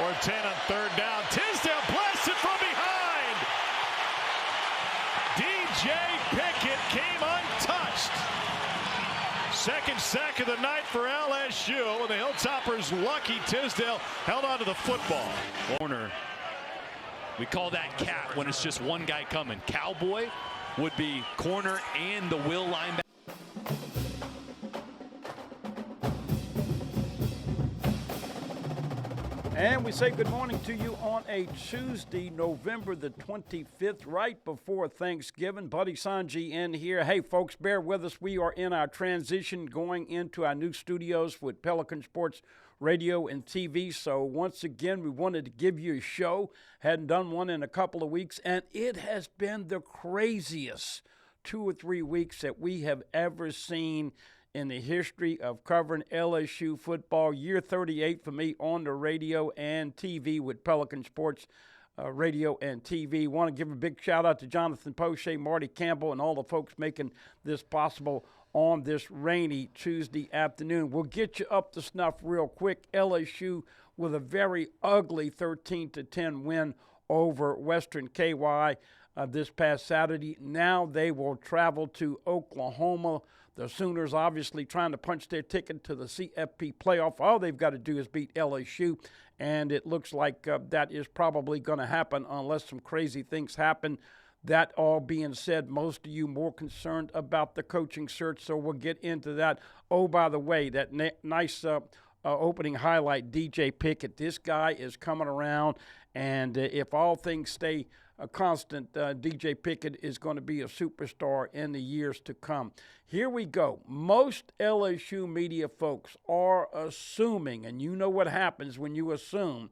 or 10 on third down. Tisdale blasts it from behind. DJ Pickett came untouched. Second sack of the night for LSU, and the Hilltoppers lucky Tisdale held on to the football. Corner. We call that cat when it's just one guy coming. Cowboy would be corner and the will linebacker. And we say good morning to you on a Tuesday, November the 25th, right before Thanksgiving. Buddy Sanji in here. Hey, folks, bear with us. We are in our transition going into our new studios with Pelican Sports Radio and TV. So once again, we wanted to give you a show. Hadn't done one in a couple of weeks, and it has been the craziest 2 or 3 weeks that we have ever seen in the history of covering LSU football. Year 38 for me on the radio and TV with Pelican Sports Radio and TV. Want to give a big shout out to Jonathan Poche, Marty Campbell, and all the folks making this possible on this rainy Tuesday afternoon. We'll get you up to snuff real quick. LSU with a very ugly 13-10 win over Western KY this past Saturday. Now they will travel to Oklahoma. The Sooners obviously trying to punch their ticket to the CFP playoff. All they've got to do is beat LSU, and it looks like that is probably going to happen unless some crazy things happen. That all being said, most of you more concerned about the coaching search, so we'll get into that. Oh, by the way, that nice opening highlight, DJ Pickett. This guy is coming around, and if all things stay a constant, DJ Pickett is going to be a superstar in the years to come. Here we go. Most LSU media folks are assuming, and you know what happens when you assume,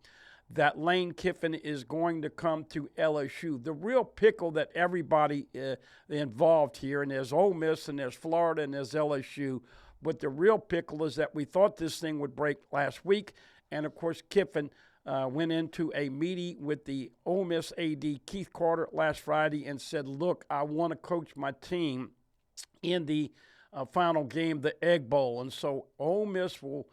that Lane Kiffin is going to come to LSU. The real pickle that everybody involved here, and there's Ole Miss, and there's Florida, and there's LSU, but the real pickle is that we thought this thing would break last week, and of course Kiffin went into a meeting with the Ole Miss AD, Keith Carter, last Friday and said, look, I want to coach my team in the final game, the Egg Bowl. And so Ole Miss will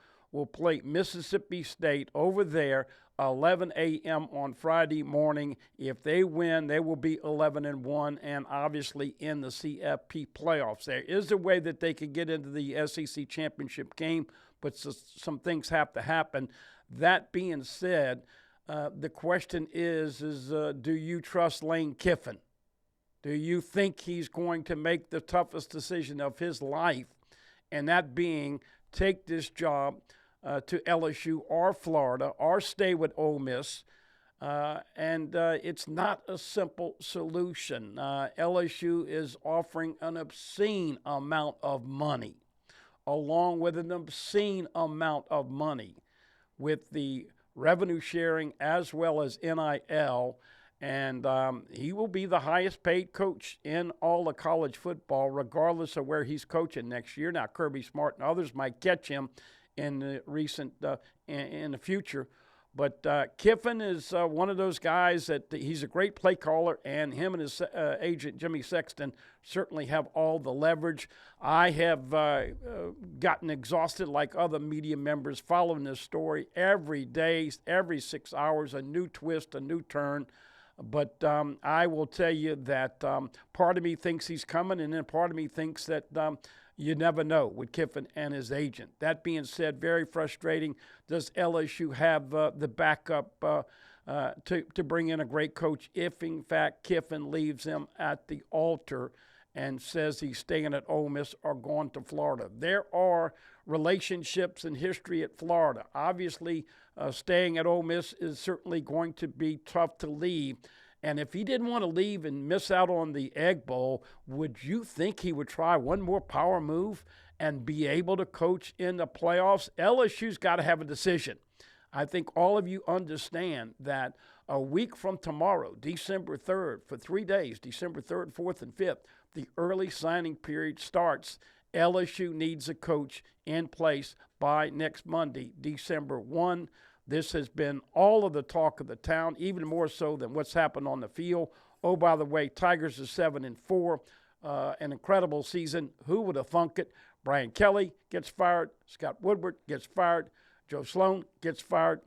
play Mississippi State over there 11 a.m. on Friday morning. If they win, they will be 11-1 and obviously in the CFP playoffs. There is a way that they could get into the SEC championship game, but some things have to happen. That being said, the question is do you trust Lane Kiffin? Do you think he's going to make the toughest decision of his life, and that being take this job to LSU or Florida or stay with Ole Miss? And it's not a simple solution. LSU is offering an obscene amount of money, along with an obscene amount of money with the revenue sharing as well as NIL, and he will be the highest paid coach in all of college football, regardless of where he's coaching next year. Now, Kirby Smart and others might catch him in the in the future, but Kiffin is one of those guys that he's a great play caller, and him and his agent Jimmy Sexton certainly have all the leverage. I have gotten exhausted like other media members following this story every day, every 6 hours, a new twist, a new turn. But I will tell you that part of me thinks he's coming, and then part of me thinks that you never know with Kiffin and his agent. That being said, very frustrating. Does LSU have the backup to bring in a great coach if, in fact, Kiffin leaves them at the altar and says he's staying at Ole Miss or going to Florida? There are relationships and history at Florida. Obviously, staying at Ole Miss is certainly going to be tough to leave. And if he didn't want to leave and miss out on the Egg Bowl, would you think he would try one more power move and be able to coach in the playoffs? LSU's got to have a decision. I think all of you understand that a week from tomorrow, December 3rd, for 3 days, December 3rd, 4th, and 5th, the early signing period starts. LSU needs a coach in place by next Monday, December 1. This has been all of the talk of the town, even more so than what's happened on the field. Oh, by the way, Tigers are 7-4, an incredible season. Who would have thunk it? Brian Kelly gets fired. Scott Woodward gets fired. Joe Sloan gets fired.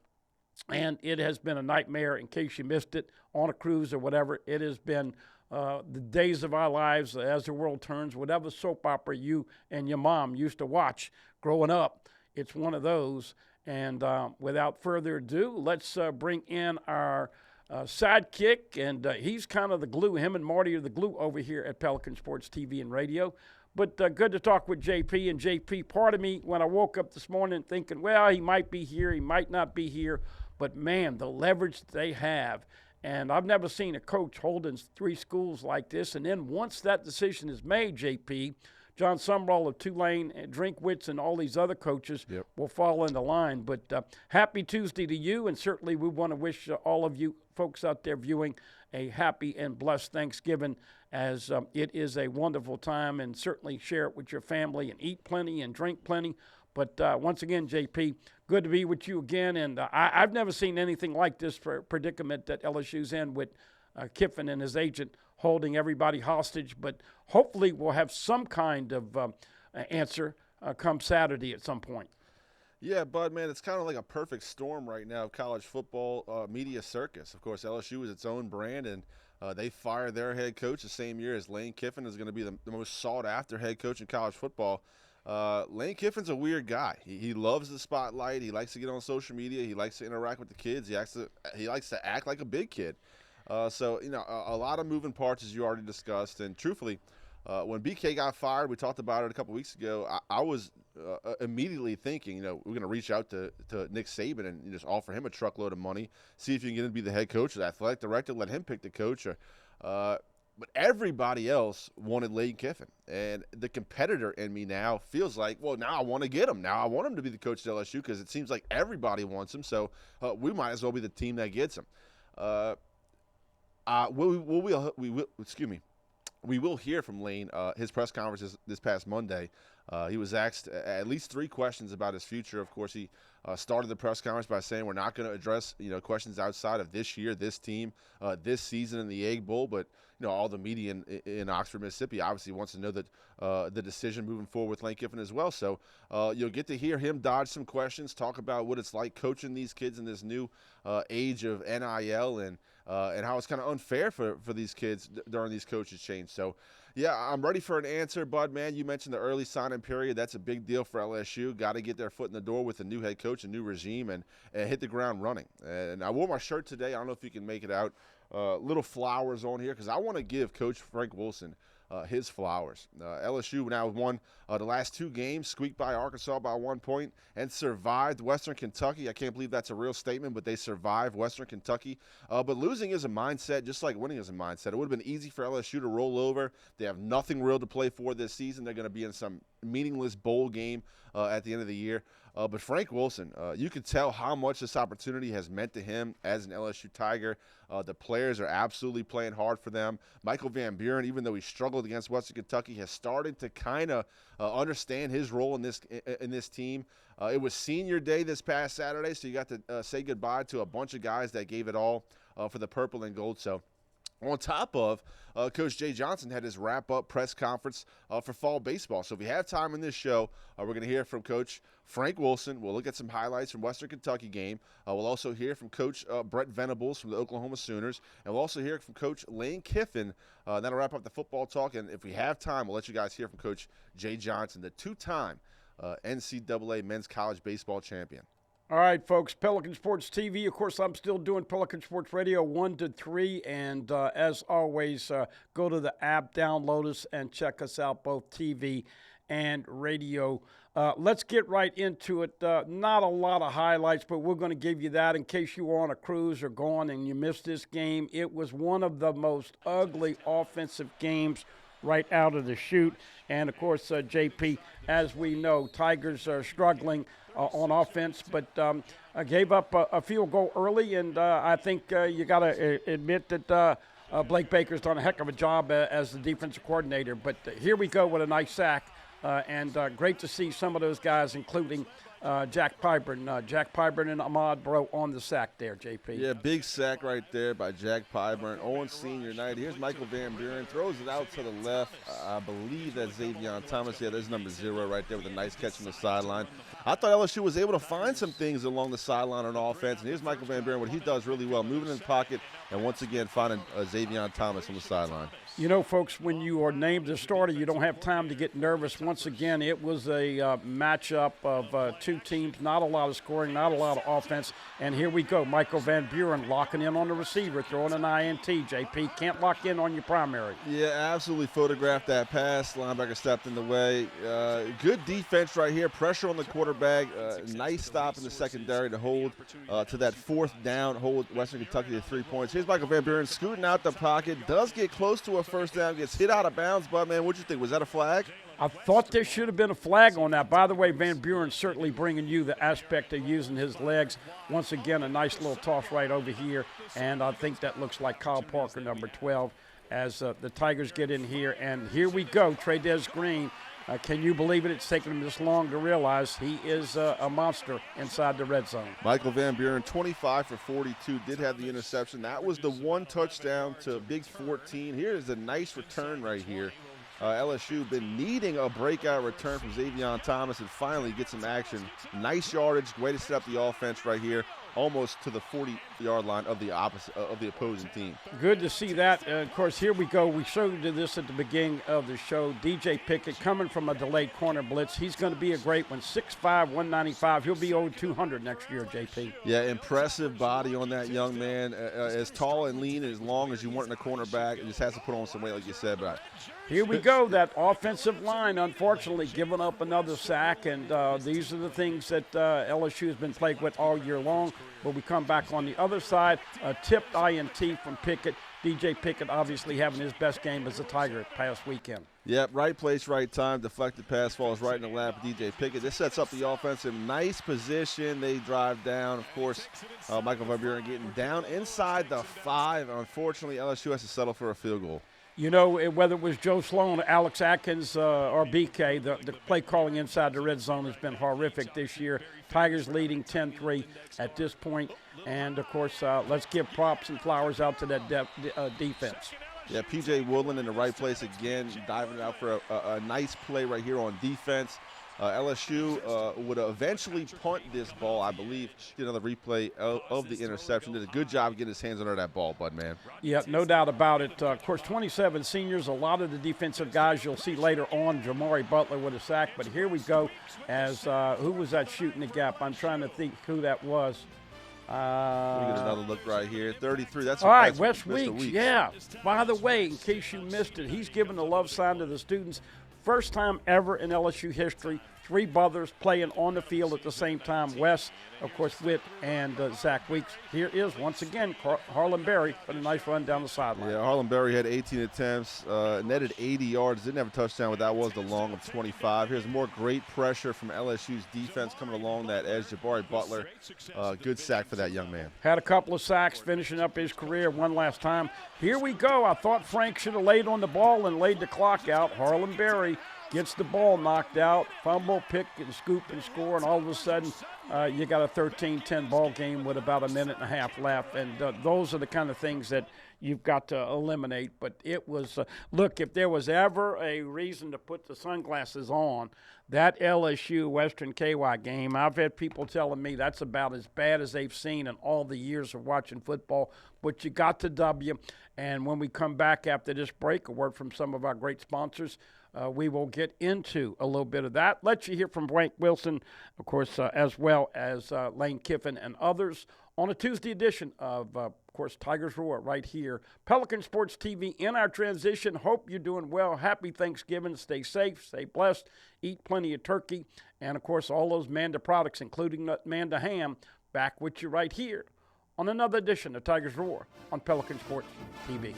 And it has been a nightmare. In case you missed it, on a cruise or whatever, it has been the days of our lives as the world turns. Whatever soap opera you and your mom used to watch growing up, it's one of those. And without further ado, let's bring in our sidekick. And he's kind of the glue. Him and Marty are the glue over here at Pelican Sports TV and Radio. But good to talk with JP. And JP, part of me, when I woke up this morning thinking, well, he might be here, he might not be here. But, man, the leverage they have. And I've never seen a coach holding 3 schools like this. And then once that decision is made, JP, John Sumrall of Tulane, and Drinkwitz, and all these other coaches will fall into line. But happy Tuesday to you, and certainly we want to wish all of you folks out there viewing a happy and blessed Thanksgiving, as it is a wonderful time, and certainly share it with your family and eat plenty and drink plenty. But once again, JP, good to be with you again. And I've never seen anything like this predicament that LSU's in with Kiffin and his agent holding everybody hostage. But hopefully we'll have some kind of answer come Saturday at some point. Yeah, Bud, man, it's kind of like a perfect storm right now of college football media circus. Of course, LSU is its own brand, and they fired their head coach the same year as Lane Kiffin is going to be the most sought-after head coach in college football. Lane Kiffin's a weird guy. He loves the spotlight. He likes to get on social media. He likes to interact with the kids. He likes to act like a big kid. So, you know, a lot of moving parts, as you already discussed. And truthfully, when BK got fired, we talked about it a couple weeks ago, I was immediately thinking, you know, we're going to reach out to Nick Saban and just offer him a truckload of money, see if you can get him to be the head coach or the athletic director, let him pick the coach. But everybody else wanted Lane Kiffin. And the competitor in me now feels like, well, now I want to get him. Now I want him to be the coach at LSU because it seems like everybody wants him. So we might as well be the team that gets him. We will hear from Lane. His press conference this past Monday. He was asked at least 3 questions about his future. Of course, he started the press conference by saying we're not going to address questions outside of this year, this team, this season in the Egg Bowl. But all the media in Oxford, Mississippi, obviously wants to know that the decision moving forward with Lane Kiffin as well. So you'll get to hear him dodge some questions, talk about what it's like coaching these kids in this new age of NIL and how it's kind of unfair for these kids during these coaches change. So, yeah, I'm ready for an answer, Bud, man. You mentioned the early signing period. That's a big deal for LSU. Got to get their foot in the door with a new head coach, a new regime, and hit the ground running. And I wore my shirt today. I don't know if you can make it out. Little flowers on here because I want to give Coach Frank Wilson his flowers. LSU now won the last 2 games, squeaked by Arkansas by 1 point, and survived Western Kentucky. I can't believe that's a real statement, but they survived Western Kentucky. But losing is a mindset, just like winning is a mindset. It would have been easy for LSU to roll over. They have nothing real to play for this season. They're going to be in some meaningless bowl game at the end of the year. But Frank Wilson, you can tell how much this opportunity has meant to him as an LSU Tiger. The players are absolutely playing hard for them. Michael Van Buren, even though he struggled against Western Kentucky, has started to kind of understand his role in this team. It was senior day this past Saturday, so you got to say goodbye to a bunch of guys that gave it all for the purple and gold. So on top of, Coach Jay Johnson had his wrap-up press conference for fall baseball. So if we have time in this show, we're going to hear from Coach Frank Wilson. We'll look at some highlights from Western Kentucky game. We'll also hear from Coach Brett Venables from the Oklahoma Sooners. And we'll also hear from Coach Lane Kiffin. That'll wrap up the football talk. And if we have time, we'll let you guys hear from Coach Jay Johnson, the 2-time NCAA men's college baseball champion. All right, folks, Pelican Sports TV. Of course, I'm still doing Pelican Sports Radio 1 to 3. And as always, go to the app, download us, and check us out, both TV and radio. Let's get right into it. Not a lot of highlights, but we're going to give you that in case you were on a cruise or gone and you missed this game. It was one of the most ugly offensive games right out of the chute. And, of course, JP, as we know, Tigers are struggling on offense, but gave up a field goal early, and I think you got to admit that Blake Baker's done a heck of a job as the defensive coordinator. But here we go with a nice sack and great to see some of those guys, including Jack Pyburn. Jack Pyburn and Ahmad Bro on the sack there, JP. Yeah, big sack right there by Jack Pyburn. Owen senior night. Here's Michael Van Buren. Throws it out to the left. I believe that's Xavier Thomas. Yeah, there's number 0 right there with a nice catch on the sideline. I thought LSU was able to find some things along the sideline on offense. And here's Michael Van Buren, what he does really well, moving in the pocket and once again finding Xavier Thomas on the sideline. You know, folks, when you are named the starter, you don't have time to get nervous. Once again, it was a matchup of two teams, not a lot of scoring, not a lot of offense. And here we go, Michael Van Buren locking in on the receiver, throwing an INT, JP. Can't lock in on your primary. Yeah, absolutely photographed that pass. Linebacker stepped in the way. Good defense right here. Pressure on the quarterback. Nice stop in the secondary to hold to that 4th down, hold Western Kentucky to 3 points. Here's Michael Van Buren scooting out the pocket. Does get close to a first down, gets hit out of bounds. But, man, what'd you think? Was that a flag? I thought there should have been a flag on that. By the way, Van Buren certainly bringing you the aspect of using his legs. Once again, a nice little toss right over here. And I think that looks like Kyle Parker, number 12, as the Tigers get in here. And here we go, Trey'Dez Green. Can you believe it? It's taken him this long to realize he is a monster inside the red zone. Michael Van Buren, 25 for 42, did have the interception. That was the 1 touchdown to Big 14. Here is a nice return right here. LSU been needing a breakout return from Xavier Thomas and finally get some action. Nice yardage, way to set up the offense right here, almost to the 40-yard line of the opposing team. Good to see that. Of course, here we go. We showed you this at the beginning of the show. DJ Pickett coming from a delayed corner blitz. He's going to be a great one. 6'5", 195. He'll be over 200 next year, JP. Yeah, impressive body on that young man. As tall and lean and as long as you want in a cornerback. It just has to put on some weight, like you said. But here we go. That offensive line, unfortunately, giving up another sack. And these are the things that LSU has been plagued with all year long. But we come back on the other side, a tipped INT from Pickett. DJ Pickett obviously having his best game as a Tiger past weekend. Yep, right place, right time. Deflected pass falls right in the lap of DJ Pickett. This sets up the offense in nice position. They drive down. Of course, Michael Van Buren getting down inside the 5. Unfortunately, LSU has to settle for a field goal. You know, whether it was Joe Sloan, Alex Atkins, or BK, the play calling inside the red zone has been horrific this year. Tigers leading 10-3 at this point. And, of course, let's give props and flowers out to that defense. Yeah, P.J. Woodland in the right place again, diving out for a nice play right here on defense. LSU would eventually punt this ball, I believe. Get another replay of the interception. Did a good job getting his hands under that ball, Bud, man. Yeah, no doubt about it. Of course, 27 seniors, a lot of the defensive guys you'll see later on. Jamari Butler with a sack. But here we go as who was that shooting the gap? I'm trying to think who that was. We get another look right here. 33. That's all right. That's Wes Weeks. Yeah. By the way, in case you missed it, he's giving the love sign to the students. First time ever in LSU history, 3 brothers playing on the field at the same time. Wes, of course, Whit, and Zach Weeks. Here is, once again, Harlan Berry with a nice run down the sideline. Yeah, Harlan Berry had 18 attempts, netted 80 yards, didn't have a touchdown, but that was the long of 25. Here's more great pressure from LSU's defense coming along that edge. Jabari Butler, good sack for that young man. Had a couple of sacks, finishing up his career one last time. Here we go. I thought Frank should have laid on the ball and laid the clock out. Harlan Berry gets the ball knocked out, fumble, pick, and scoop and score, and all of a sudden you got a 13-10 ball game with about a minute and a half left. And those are the kind of things that you've got to eliminate. But it was, look, if there was ever a reason to put the sunglasses on, that LSU Western KY game, I've had people telling me that's about as bad as they've seen in all the years of watching football. But you got the W. And when we come back after this break, a word from some of our great sponsors, we will get into a little bit of that. Let you hear from Frank Wilson, of course, as well as Lane Kiffin and others on a Tuesday edition of course, Tigers Roar right here. Pelican Sports TV in our transition. Hope you're doing well. Happy Thanksgiving. Stay safe, stay blessed, eat plenty of turkey. And, of course, all those Manda products, including Manda ham, back with you right here on another edition of Tigers Roar on Pelican Sports TV.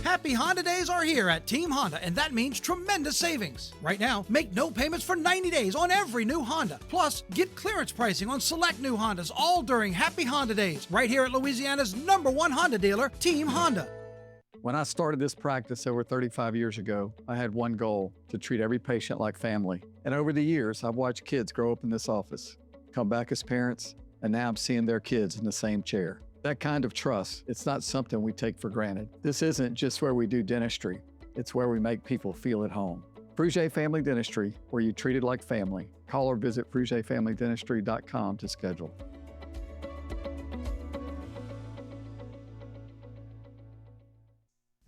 Happy Honda Days are here at Team Honda, and that means tremendous savings. Right now, make no payments for 90 days on every new Honda. Plus, get clearance pricing on select new Hondas all during Happy Honda Days, right here at Louisiana's #1 Honda dealer, Team Honda. When I started this practice over 35 years ago, I had one goal: to treat every patient like family. And over the years, I've watched kids grow up in this office, come back as parents, and now I'm seeing their kids in the same chair. That kind of trust, it's not something we take for granted. This isn't just where we do dentistry, it's where we make people feel at home. Frugier Family Dentistry, where you treat it like family. Call or visit FrugierFamilyDentistry.com to schedule.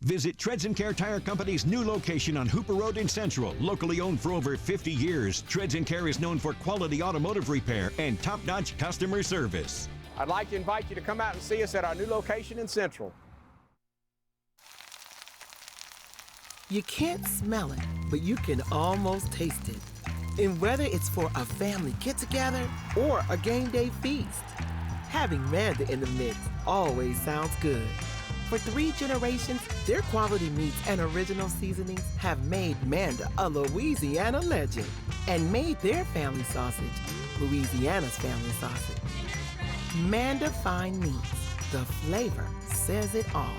Visit Treads & Care Tire Company's new location on Hooper Road in Central. Locally owned for over 50 years, Treads & Care is known for quality automotive repair and top-notch customer service. I'd like to invite you to come out and see us at our new location in Central. You can't smell it, but you can almost taste it. And whether it's for a family get-together or a game day feast, having Manda in the mix always sounds good. For 3 generations, their quality meats and original seasonings have made Manda a Louisiana legend and made their family sausage Louisiana's family sausage. Manda Fine Meats, the flavor says it all.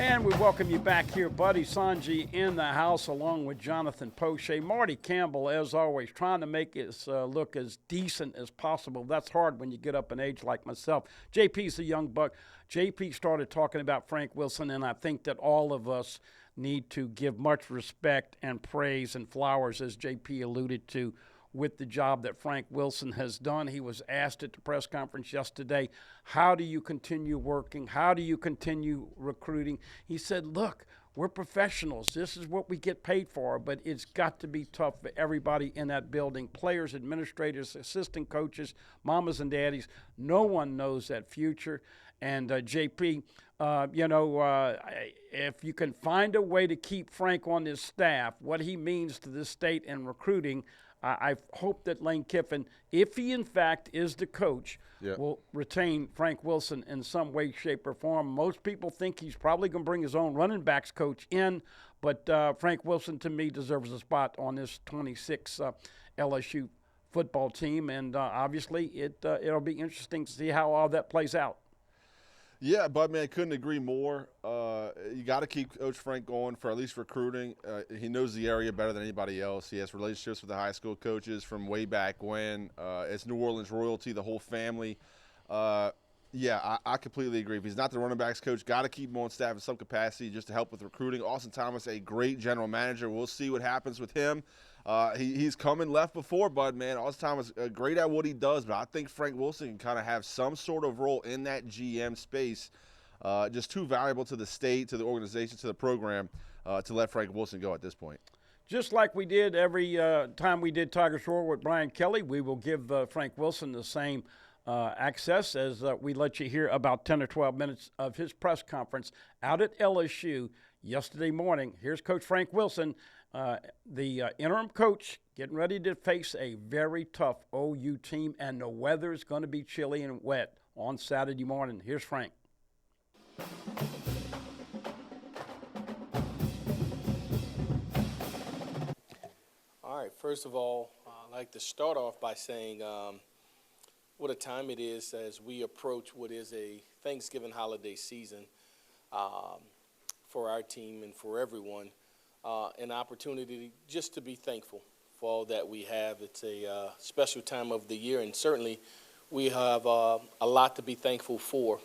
And we welcome you back here, Buddy Sanjay in the house, along with Jonathan Poche. Marty Campbell, as always, trying to make it look as decent as possible. That's hard when you get up in age like myself. JP's a young buck. JP started talking about Frank Wilson, and I think that all of us need to give much respect and praise and flowers, as JP alluded to, with the job that Frank Wilson has done. He was asked at the press conference yesterday, how do you continue working? How do you continue recruiting? He said, look, we're professionals. This is what we get paid for, but it's got to be tough for everybody in that building, players, administrators, assistant coaches, mamas and daddies. No one knows that future. And JP, if you can find a way to keep Frank on his staff, what he means to this state and recruiting, I hope that Lane Kiffin, if he in fact is the coach, will retain Frank Wilson in some way, shape, or form. Most people think he's probably going to bring his own running backs coach in, but Frank Wilson, to me, deserves a spot on this 26 LSU football team, and obviously it'll be interesting to see how all that plays out. Yeah, Bud, man, I couldn't agree more. You got to keep Coach Frank going for at least recruiting. He knows the area better than anybody else. He has relationships with the high school coaches from way back when. It's New Orleans royalty, the whole family. I completely agree. If he's not the running backs coach, got to keep him on staff in some capacity just to help with recruiting. Austin Thomas, a great general manager. We'll see what happens with him. He's come and left before, Bud, man. Austin Thomas, great at what he does, but I think Frank Wilson can kind of have some sort of role in that GM space. Just too valuable to the state, to the organization, to the program to let Frank Wilson go at this point. Just like we did every time we did Tiger Shore with Brian Kelly, we will give Frank Wilson the same access as we let you hear about 10 or 12 minutes of his press conference out at LSU yesterday morning. Here's Coach Frank Wilson, the interim coach, getting ready to face a very tough OU team, and the weather is going to be chilly and wet on Saturday morning. Here's Frank. All right, first of all, I'd like to start off by saying what a time it is as we approach what is a Thanksgiving holiday season for our team and for everyone. An opportunity just to be thankful for all that we have. It's a special time of the year, and certainly we have a lot to be thankful for.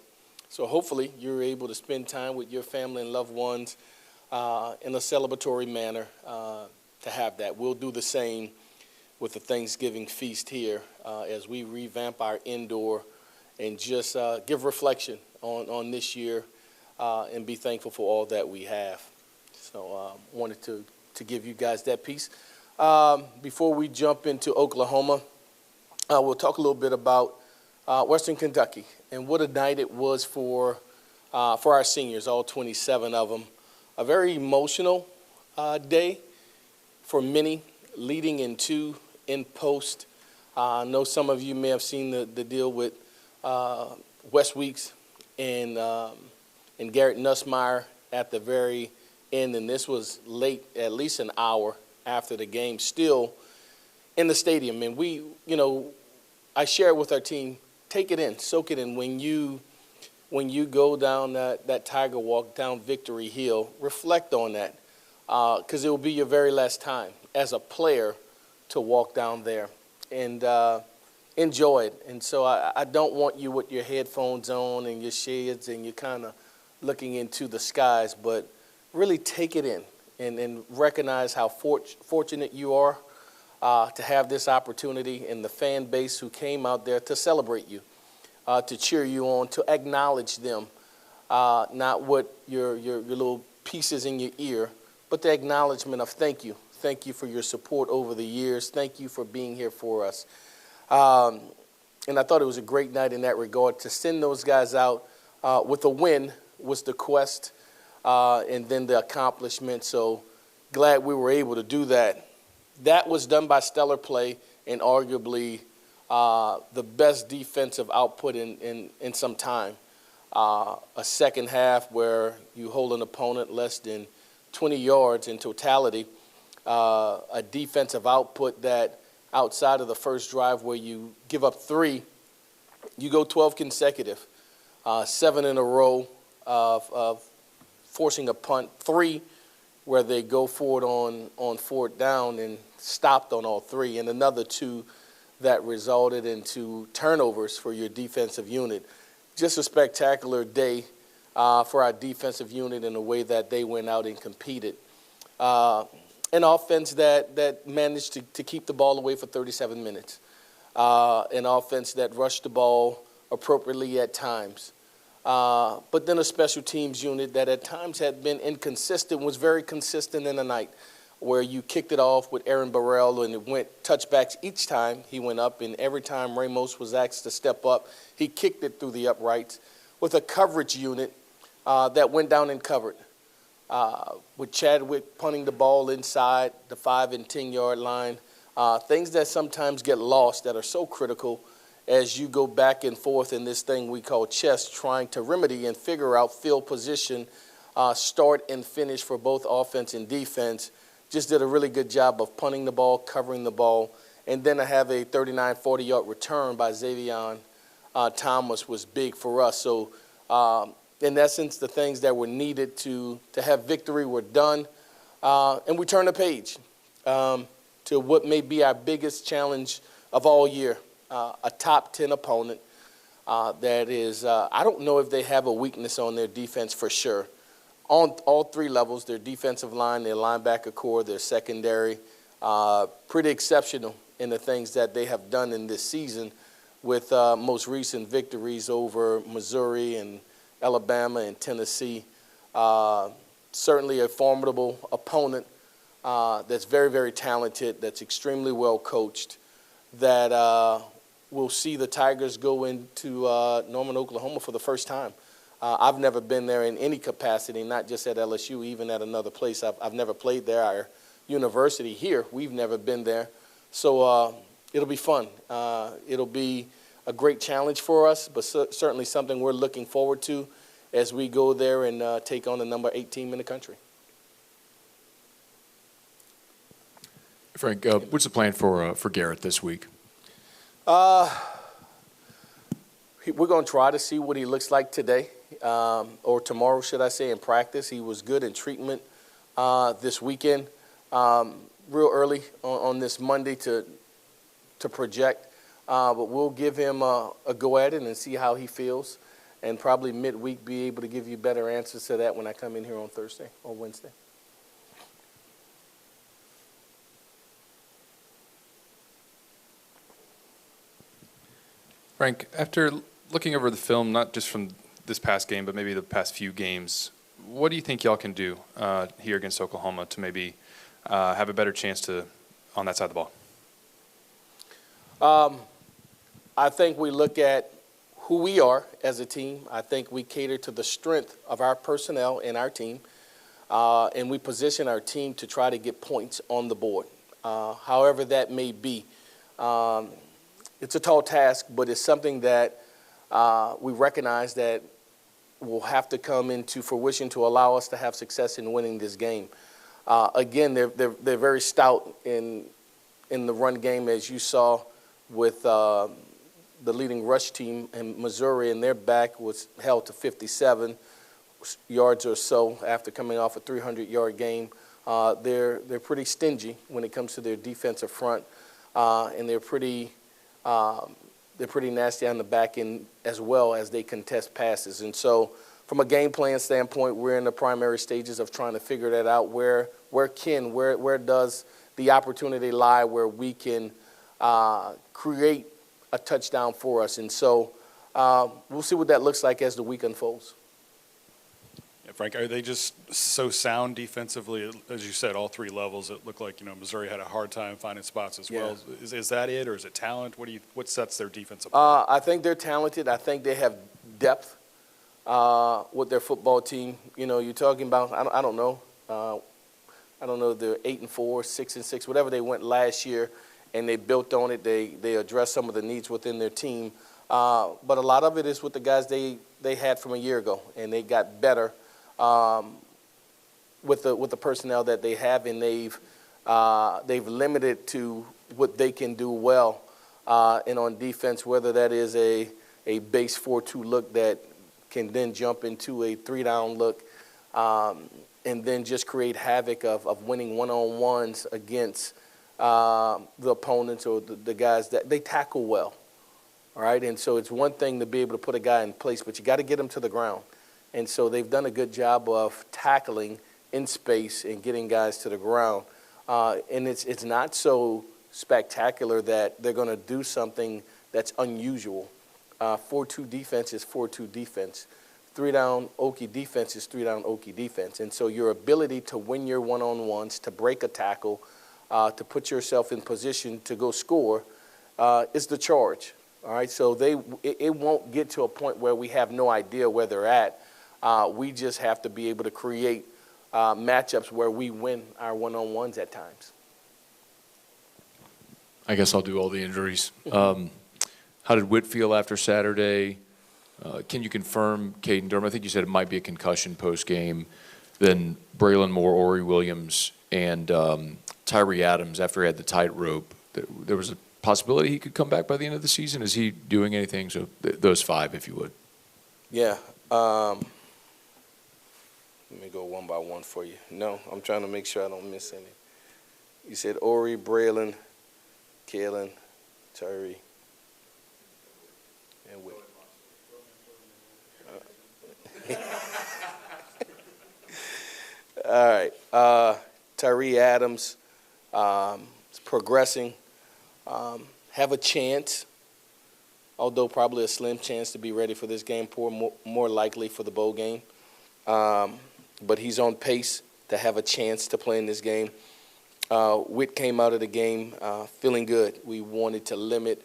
So hopefully you're able to spend time with your family and loved ones in a celebratory manner to have that. We'll do the same with the Thanksgiving feast here as we revamp our indoor and just give reflection on this year and be thankful for all that we have. So wanted to give you guys that piece. Before we jump into Oklahoma, we'll talk a little bit about Western Kentucky and what a night it was for our seniors, all 27 of them. A very emotional day for many, leading into in post. I know some of you may have seen the deal with Wes Weeks and Garrett Nussmeier at the very end, and this was late, at least an hour after the game, still in the stadium. And we, I shared with our team, take it in, soak it in. When you go down that Tiger Walk down Victory Hill, reflect on that, because it will be your very last time as a player to walk down there, and enjoy it. And so I don't want you with your headphones on and your shades and you're kind of looking into the skies, but really take it in and recognize how fortunate you are to have this opportunity, and the fan base who came out there to celebrate you, to cheer you on, to acknowledge them, not what your little pieces in your ear, but the acknowledgement of thank you. Thank you for your support over the years. Thank you for being here for us. And I thought it was a great night in that regard. To send those guys out with a win was the quest, and then the accomplishment. So glad we were able to do that. That was done by stellar play and arguably the best defensive output in some time. A second half where you hold an opponent less than 20 yards in totality. A defensive output that outside of the first drive where you give up 3, you go 12 consecutive, 7 in a row of forcing a punt, 3 where they go forward on fourth down and stopped on all 3, and another 2 that resulted into turnovers for your defensive unit. Just a spectacular day for our defensive unit in the way that they went out and competed. An offense that managed to keep the ball away for 37 minutes. An offense that rushed the ball appropriately at times. But then a special teams unit that at times had been inconsistent, was very consistent in the night, where you kicked it off with Aaron Burrell and it went touchbacks each time he went up, and every time Ramos was asked to step up, he kicked it through the uprights, with a coverage unit that went down and covered. With Chadwick punting the ball inside the 5 and 10 yard line, things that sometimes get lost that are so critical as you go back and forth in this thing we call chess, trying to remedy and figure out field position, start and finish for both offense and defense. Just did a really good job of punting the ball, covering the ball, and then to have a 39, 40-yard return by Xavier Thomas was big for us. So in essence, the things that were needed to have victory were done, and we turned the page to what may be our biggest challenge of all year, a top 10 opponent that is, I don't know if they have a weakness on their defense for sure. On all 3 levels, their defensive line, their linebacker core, their secondary, pretty exceptional in the things that they have done in this season, with most recent victories over Missouri and Alabama and Tennessee. Certainly a formidable opponent that's very, very talented, that's extremely well coached, that will see the Tigers go into Norman, Oklahoma for the first time. I've never been there in any capacity, not just at LSU, even at another place. I've never played there. Our university here, we've never been there. So it'll be fun. It'll be a great challenge for us, but certainly something we're looking forward to as we go there and take on the number 8 team in the country. Frank, what's the plan for Garrett this week? We're going to try to see what he looks like today, or tomorrow, should I say, in practice. He was good in treatment this weekend, real early on this Monday to project. But we'll give him a go at it and see how he feels, and probably midweek be able to give you better answers to that when I come in here on Thursday or Wednesday. Frank, after looking over the film, not just from this past game, but maybe the past few games, what do you think y'all can do here against Oklahoma to maybe have a better chance on that side of the ball? I think we look at who we are as a team. I think we cater to the strength of our personnel and our team, and we position our team to try to get points on the board, however that may be. It's a tall task, but it's something that we recognize that will have to come into fruition to allow us to have success in winning this game. Again, they're very stout in the run game, as you saw with the leading rush team in Missouri, and their back was held to 57 yards or so after coming off a 300-yard game. They're pretty stingy when it comes to their defensive front, and they're pretty nasty on the back end as well as they contest passes. And so from a game plan standpoint, we're in the primary stages of trying to figure that out. Where does the opportunity lie where we can create a touchdown for us? And so we'll see what that looks like as the week unfolds. Yeah, Frank, are they just so sound defensively? As you said, all three levels. It looked like Missouri had a hard time finding spots as well. Is that it, or is it talent? What sets their defense apart? I think they're talented. I think they have depth with their football team. You're talking about. I don't know. I don't know. They're 8-4, 6-6, whatever they went last year, and they built on it. They addressed some of the needs within their team, but a lot of it is with the guys they had from a year ago, and they got better. With the personnel that they have, and they've limited to what they can do well, and on defense, whether that is a base 4-2 look that can then jump into a 3-down look, and then just create havoc of winning one-on-ones against the opponents or the guys that they tackle well. All right, and so it's one thing to be able to put a guy in place, but you got to get him to the ground. And so they've done a good job of tackling in space and getting guys to the ground. And it's not so spectacular that they're going to do something that's unusual. 4-2 defense is 4-2 defense. 3-down Okie defense is 3-down Okie defense. And so your ability to win your one-on-ones, to break a tackle, to put yourself in position to go score is the charge. All right, so it won't get to a point where we have no idea where they're at. We just have to be able to create matchups where we win our one-on-ones at times. I guess I'll do all the injuries. How did Whit feel after Saturday? Can you confirm Caden Durham? I think you said it might be a concussion post-game. Then Braylon Moore, Ori Williams, and Tyree Adams after he had the tightrope. There was a possibility he could come back by the end of the season. Is he doing anything? So those five, if you would. Yeah. Let me go one by one for you. No, I'm trying to make sure I don't miss any. You said Ori, Braylon, Kalen, Tyree, and Whit. All right. Tyree Adams is progressing. Have a chance, although probably a slim chance to be ready for this game, more likely for the bowl game. But he's on pace to have a chance to play in this game. Whit came out of the game feeling good. We wanted to limit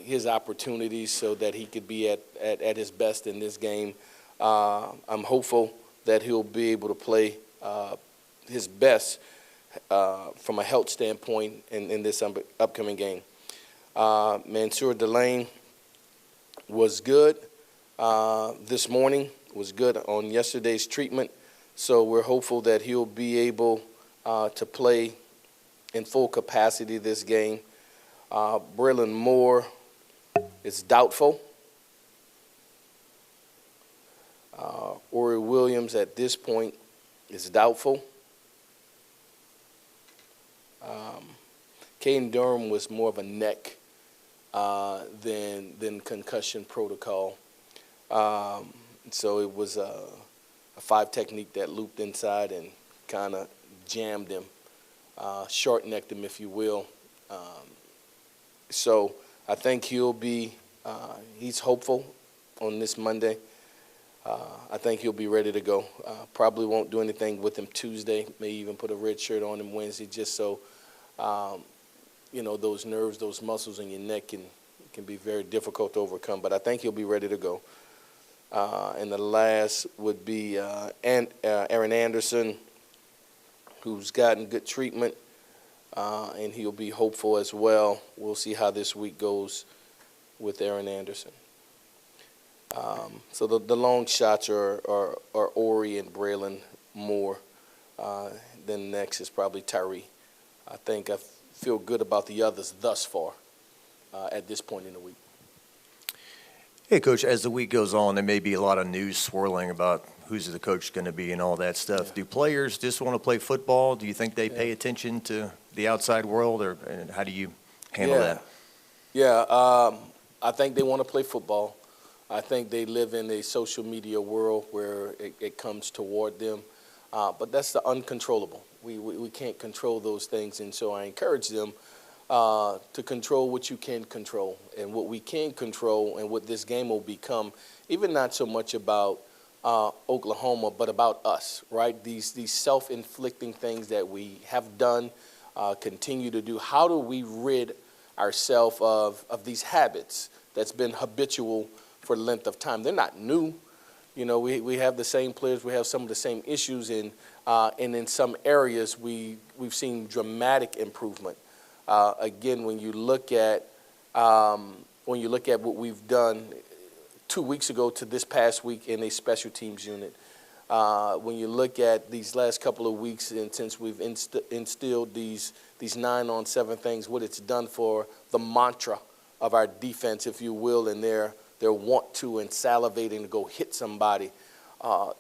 his opportunities so that he could be at his best in this game. I'm hopeful that he'll be able to play his best from a health standpoint in this upcoming game. Mansour Delane was good this morning, was good on yesterday's treatment. So we're hopeful that he'll be able to play in full capacity this game. Braylon Moore is doubtful. Williams at this point is doubtful. Caden Durham was more of a neck than concussion protocol. So it was a 5 technique that looped inside and kind of jammed him, short-necked him, if you will. So I think he'll be, he's hopeful on this Monday. I think he'll be ready to go. Probably won't do anything with him Tuesday, may even put a red shirt on him Wednesday just so, you know, those nerves, those muscles in your neck can be very difficult to overcome. But I think he'll be ready to go. And the last would be Aaron Anderson, who's gotten good treatment, and he'll be hopeful as well. We'll see how this week goes with Aaron Anderson. So the long shots are Ori and Braylon Moore. Then next is probably Tyree. I think I feel good about the others thus far at this point in the week. Hey, Coach, as the week goes on, there may be a lot of news swirling about who's the coach going to be and all that stuff. Yeah. Do players just want to play football? Do you think they pay attention to the outside world, or and how do you handle that? Yeah, I think they want to play football. I think they live in a social media world where it comes toward them. But that's the uncontrollable. We can't control those things, and so I encourage them to control what you can control. And what we can control and what this game will become, even not so much about Oklahoma, but about us, right? These self-inflicting things that we have done, continue to do. How do we rid ourselves of these habits that's been habitual for the length of time? They're not new. You know, we have the same players. We have some of the same issues, and in some areas we've seen dramatic improvement. Again, when you look at what we've done 2 weeks ago to this past week in a special teams unit, when you look at these last couple of weeks and since we've instilled these 9-on-7 things, what it's done for the mantra of our defense, if you will, and their want to and salivating to go hit somebody,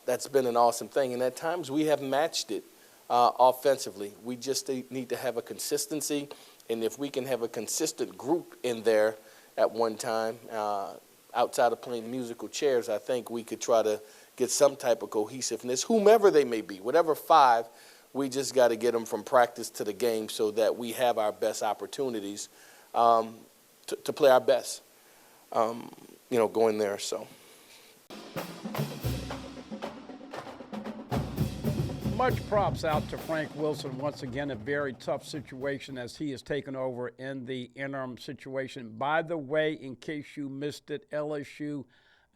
that's been an awesome thing. And at times we have matched it offensively. We just need to have a consistency. And if we can have a consistent group in there at one time, outside of playing musical chairs, I think we could try to get some type of cohesiveness, whomever they may be, whatever 5, we just got to get them from practice to the game so that we have our best opportunities to play our best, you know, going there. So. Much props out to Frank Wilson. Once again, a very tough situation as he has taken over in the interim situation. By the way, in case you missed it, LSU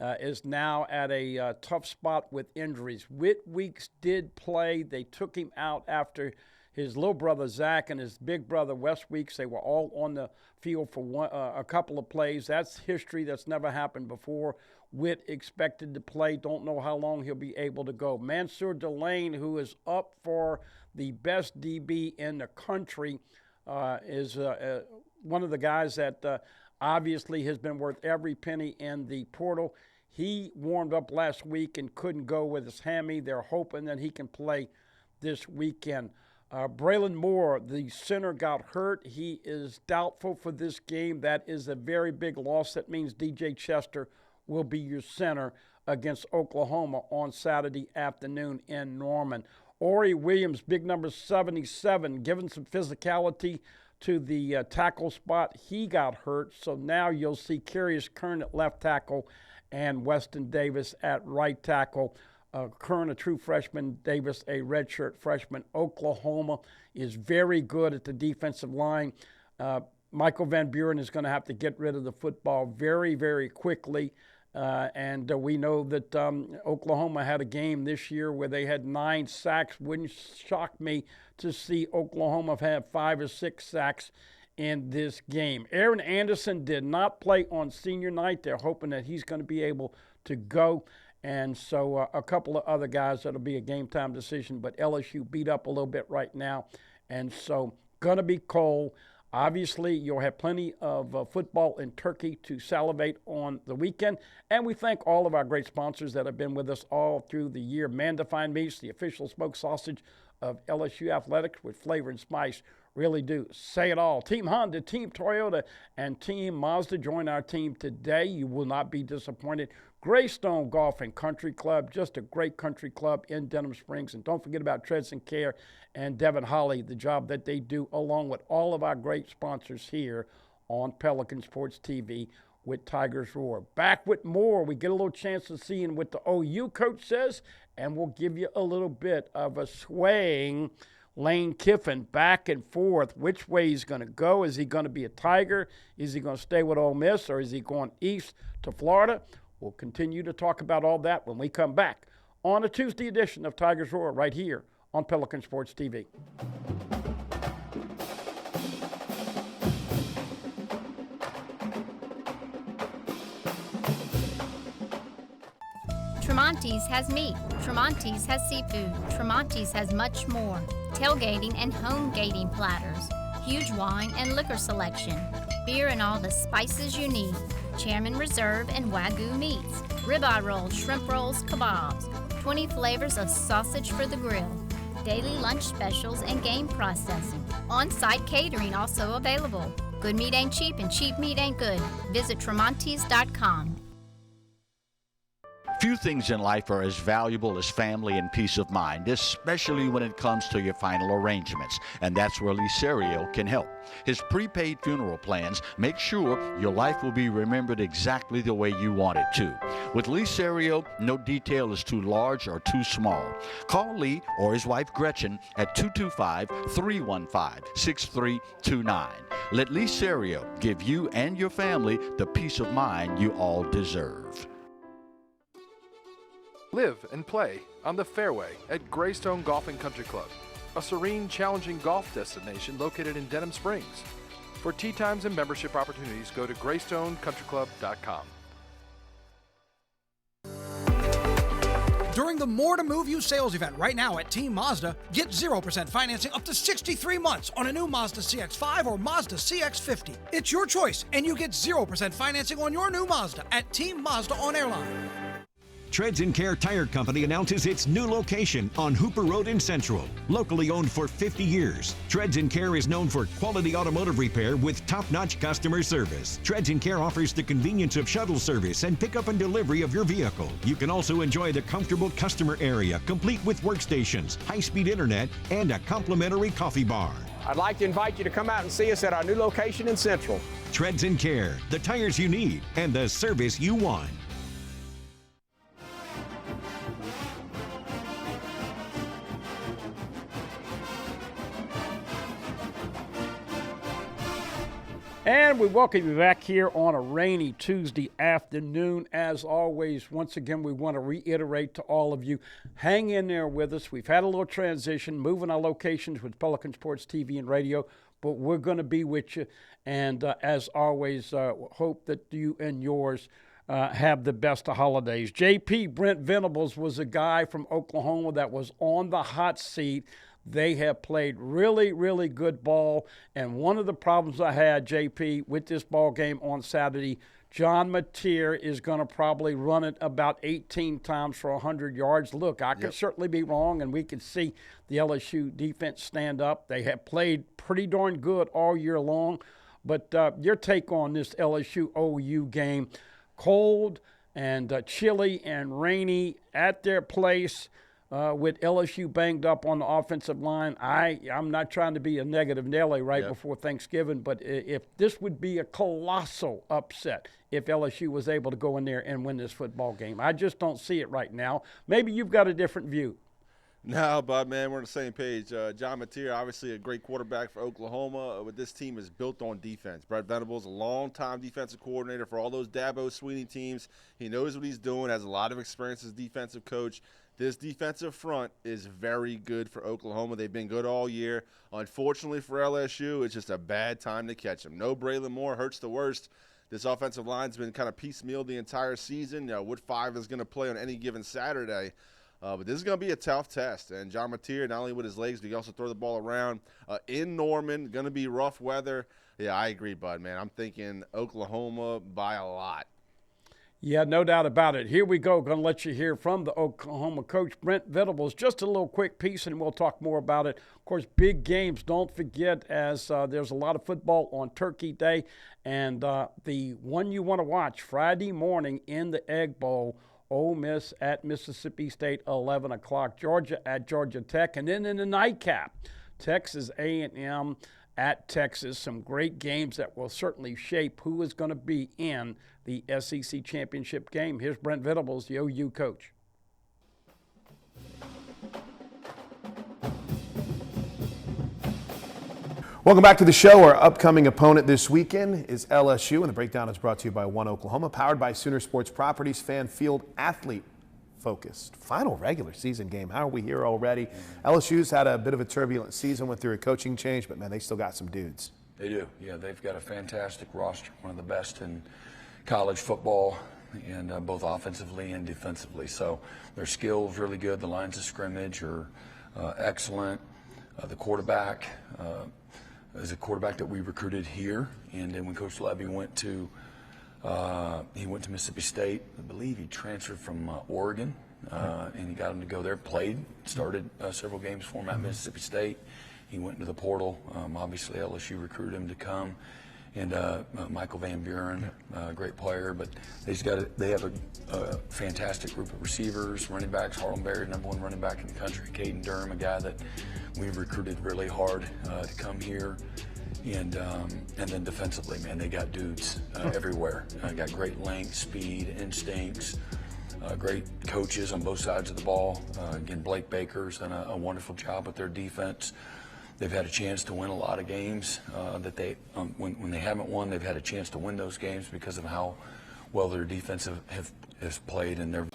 is now at a tough spot with injuries. Whit Weeks did play. They took him out after his little brother Zach and his big brother Wes Weeks. They were all on the field for a couple of plays. That's history. That's never happened before. Whit expected to play. Don't know how long he'll be able to go. Mansour Delane, who is up for the best DB in the country, is one of the guys that obviously has been worth every penny in the portal. He warmed up last week and couldn't go with his hammy. They're hoping that he can play this weekend. Braylon Moore, the center, got hurt. He is doubtful for this game. That is a very big loss. That means DJ Chester will be your center against Oklahoma on Saturday afternoon in Norman. Ori Williams, big number 77, given some physicality to the tackle spot. He got hurt, so now you'll see Curious Kern at left tackle and Weston Davis at right tackle. Kern, a true freshman, Davis, a redshirt freshman. Oklahoma is very good at the defensive line. Michael Van Buren is going to have to get rid of the football very, very quickly. And we know that Oklahoma had a game this year where they had 9 sacks. Wouldn't shock me to see Oklahoma have 5 or 6 sacks in this game. Aaron Anderson did not play on senior night. They're hoping that he's going to be able to go. And so a couple of other guys, that'll be a game-time decision. But LSU beat up a little bit right now. And so going to be cold. Obviously, you'll have plenty of football and turkey to salivate on the weekend. And we thank all of our great sponsors that have been with us all through the year. Man Defined Meats, the official smoked sausage of LSU Athletics with flavor and spice, really do say it all. Team Honda, Team Toyota, and Team Mazda join our team today. You will not be disappointed. Greystone Golf and Country Club, just a great country club in Denham Springs. And don't forget about Treads and Care and Devin Holly, the job that they do, along with all of our great sponsors here on Pelican Sports TV with Tigers Roar. Back with more. We get a little chance to see what the OU coach says, and we'll give you a little bit of a swaying Lane Kiffin back and forth. Which way he's going to go? Is he going to be a Tiger? Is he going to stay with Ole Miss, or is he going east to Florida? We'll continue to talk about all that when we come back on a Tuesday edition of Tigers Roar right here on Pelican Sports TV. Tremonti's has meat. Tremonti's has seafood. Tremonti's has much more. Tailgating and home gating platters. Huge wine and liquor selection. Beer and all the spices you need. Chairman Reserve and Wagyu meats. Ribeye rolls, shrimp rolls, kebabs. 20 flavors of sausage for the grill. Daily lunch specials and game processing. On-site catering also available. Good meat ain't cheap and cheap meat ain't good. Visit Tremonti's.com. Few things in life are as valuable as family and peace of mind, especially when it comes to your final arrangements, and that's where Lee Serio can help. His prepaid funeral plans make sure your life will be remembered exactly the way you want it to. With Lee Serio, no detail is too large or too small. Call Lee or his wife Gretchen at 225-315-6329. Let Lee Serio give you and your family the peace of mind you all deserve. Live and play on the fairway at Greystone Golf and Country Club, a serene, challenging golf destination located in Denham Springs. For tee times and membership opportunities, go to GreystoneCountryClub.com. During the More to Move You sales event right now at Team Mazda, get 0% financing up to 63 months on a new Mazda CX-5 or Mazda CX-50. It's your choice, and you get 0% financing on your new Mazda at Team Mazda on Airline. Treads and Care Tire Company announces its new location on Hooper Road in Central. Locally owned for 50 years, Treads and Care is known for quality automotive repair with top-notch customer service. Treads and Care offers the convenience of shuttle service and pickup and delivery of your vehicle. You can also enjoy the comfortable customer area, complete with workstations, high-speed internet, and a complimentary coffee bar. I'd like to invite you to come out and see us at our new location in Central. Treads and Care, the tires you need and the service you want. And we welcome you back here on a rainy Tuesday afternoon. As always, once again, we want to reiterate to all of you, hang in there with us. We've had a little transition, moving our locations with Pelican Sports TV and radio, but we're going to be with you. And as always, hope that you and yours have the best of holidays. JP Brent Venables was a guy from Oklahoma that was on the hot seat. They have played really, really good ball. And one of the problems I had, JP, with this ball game on Saturday, John Mateer is going to probably run it about 18 times for 100 yards. Look, I could certainly be wrong, and we could see the LSU defense stand up. They have played pretty darn good all year long. But your take on this LSU-OU game, cold and chilly and rainy at their place, with LSU banged up on the offensive line. I'm not trying to be a negative Nelly before Thanksgiving, but if this would be a colossal upset if LSU was able to go in there and win this football game. I just don't see it right now. Maybe you've got a different view. No, but, man, we're on the same page. John Mateer, obviously a great quarterback for Oklahoma, but this team is built on defense. Brett Venables, a long-time defensive coordinator for all those Dabo Swinney teams. He knows what he's doing, has a lot of experience as defensive coach. This defensive front is very good for Oklahoma. They've been good all year. Unfortunately for LSU, it's just a bad time to catch them. No Braylon Moore hurts the worst. This offensive line's been kind of piecemeal the entire season. You know, what five is going to play on any given Saturday? But this is going to be a tough test. And John Mateer, not only with his legs, but he also throw the ball around. In Norman, going to be rough weather. Yeah, I agree, Bud, man. I'm thinking Oklahoma by a lot. Yeah, no doubt about it. Here we go. Going to let you hear from the Oklahoma coach, Brent Venables. Just a little quick piece, and we'll talk more about it. Of course, big games. Don't forget, as there's a lot of football on Turkey Day. And the one you want to watch Friday morning in the Egg Bowl, Ole Miss at Mississippi State, 11 o'clock. Georgia at Georgia Tech. And then in the nightcap, Texas A&M at Texas. Some great games that will certainly shape who is going to be in the SEC championship game. Here's Brent Venables, the OU coach. Welcome back to the show. Our upcoming opponent this weekend is LSU, and the breakdown is brought to you by One Oklahoma, powered by Sooner Sports Properties, Fan Field, athlete-focused. Final regular season game. How are we here already? LSU's had a bit of a turbulent season, went through a coaching change, but, man, they still got some dudes. They do. Yeah, they've got a fantastic roster, one of the best in college football, and both offensively and defensively. So their skills really good. The lines of scrimmage are excellent. The quarterback is a quarterback that we recruited here, and then when Coach Levy went to Mississippi State, I believe he transferred from Oregon, and he got him to go there. Started several games for him at Mississippi State. He went into the portal. Obviously, LSU recruited him to come. And Michael Van Buren, great player, but they have a fantastic group of receivers, running backs. Harlan Berry, #1 running back in the country. Caden Durham, a guy that we've recruited really hard to come here. And then defensively, man, they got dudes everywhere. Got great length, speed, instincts. Great coaches on both sides of the ball. Again, Blake Baker's done a wonderful job with their defense. They've had a chance to win a lot of games that they, when they haven't won, they've had a chance to win those games because of how well their defense has played and their.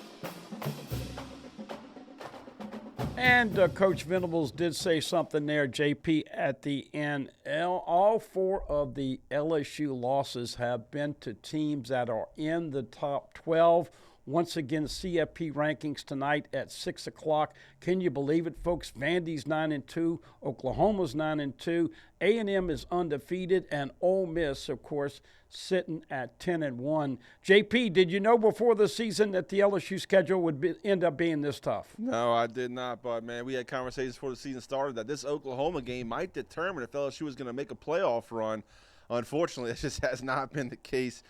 And Coach Venables did say something there, JP, at the end. All 4 of the LSU losses have been to teams that are in the top 12. Once again, CFP rankings tonight at 6 o'clock. Can you believe it, folks? Vandy's 9-2, Oklahoma's 9-2, A&M is undefeated, and Ole Miss, of course, sitting at 10-1. JP, did you know before the season that the LSU schedule would end up being this tough? No, I did not, but, man, we had conversations before the season started that this Oklahoma game might determine if LSU was going to make a playoff run. Unfortunately, that just has not been the case.